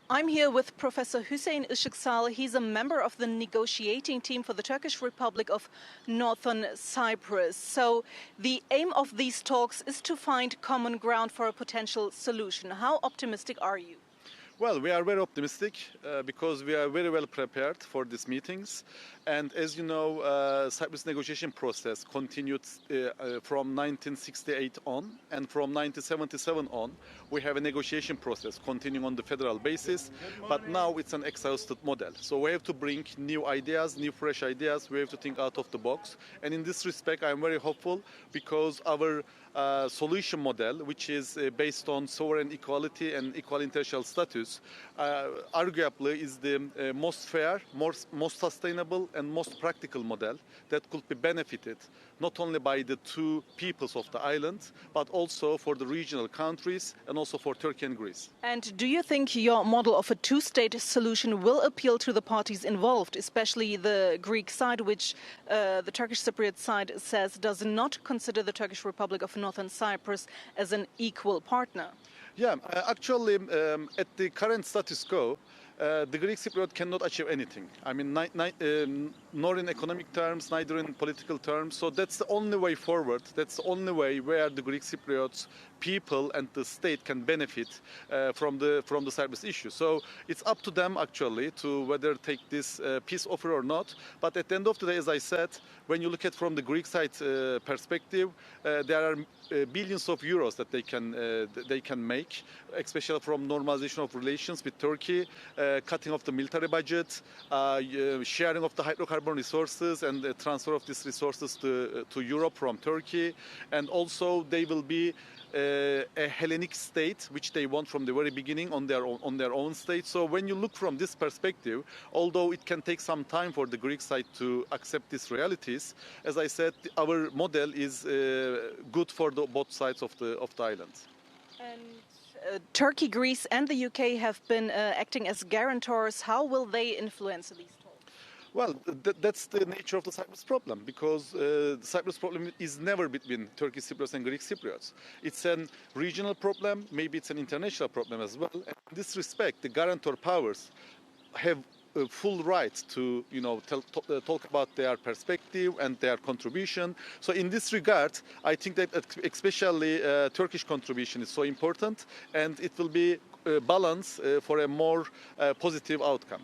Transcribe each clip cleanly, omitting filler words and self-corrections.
I'm here with Professor Huseyin Isiksal. He's a member of the negotiating team for the Turkish Republic of Northern Cyprus. So the aim of these talks is to find common ground for a potential solution. How optimistic are you? Well, we are very optimistic because we are very well prepared for these meetings. And as you know, Cyprus negotiation process continued from 1968 on, and from 1977 on, we have a negotiation process continuing on the federal basis. But now it's an exhausted model. So we have to bring new ideas, new fresh ideas. We have to think out of the box. And in this respect, I'm very hopeful because our solution model, which is based on sovereign equality and equal international status, arguably is the most fair, most sustainable and most practical model that could be benefited not only by the two peoples of the island, but also for the regional countries and also for Turkey and Greece. And do you think your model of a two-state solution will appeal to the parties involved, especially the Greek side, which the Turkish Cypriot side says does not consider the Turkish Republic of Northern Cyprus as an equal partner? Yeah, actually, at the current status quo, the Greek Cypriot cannot achieve anything. I mean, nor in economic terms, neither in political terms. So that's the only way forward. That's the only way where the Greek Cypriots people and the state can benefit from the Cyprus issue. So it's up to them actually to whether take this peace offer or not. But at the end of the day, as I said, when you look at from the Greek side perspective, there are billions of euros that they can make, especially from normalization of relations with Turkey, cutting off the military budget, sharing of the hydrocarbon resources and the transfer of these resources to Europe from Turkey. And also they will be a Hellenic state, which they want from the very beginning on their own state. So when you look from this perspective, although it can take some time for the Greek side to accept these realities, as I said, our model is good for both sides of the island. And Turkey, Greece and the UK have been acting as guarantors. How will they influence these talks? Well, that's the nature of the Cyprus problem, because the Cyprus problem is never between Turkish Cypriots and Greek Cypriots. It's a regional problem, maybe it's an international problem as well. And in this respect, the guarantor powers have a full right to, talk about their perspective and their contribution. So in this regard, I think that especially Turkish contribution is so important, and it will be a balance for a more positive outcome.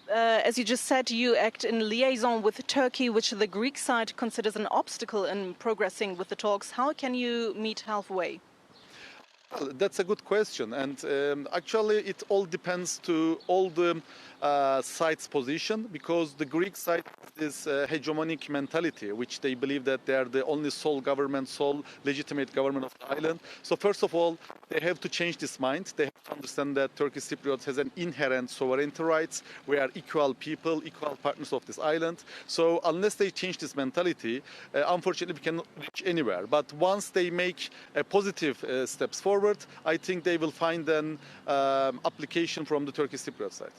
As you just said, you act in liaison with Turkey, which the Greek side considers an obstacle in progressing with the talks. How can you meet halfway? Well, that's a good question, and actually it all depends to all the sides' position, because the Greek side has this hegemonic mentality, which they believe that they are the only sole government, sole legitimate government of the island. So first of all, they have to change this mind. They have to understand that Turkish Cypriots has an inherent sovereignty rights. We are equal people, equal partners of this island. So unless they change this mentality, unfortunately we cannot reach anywhere. But once they make positive steps forward, I think they will find an application from the Turkish Cypriot side.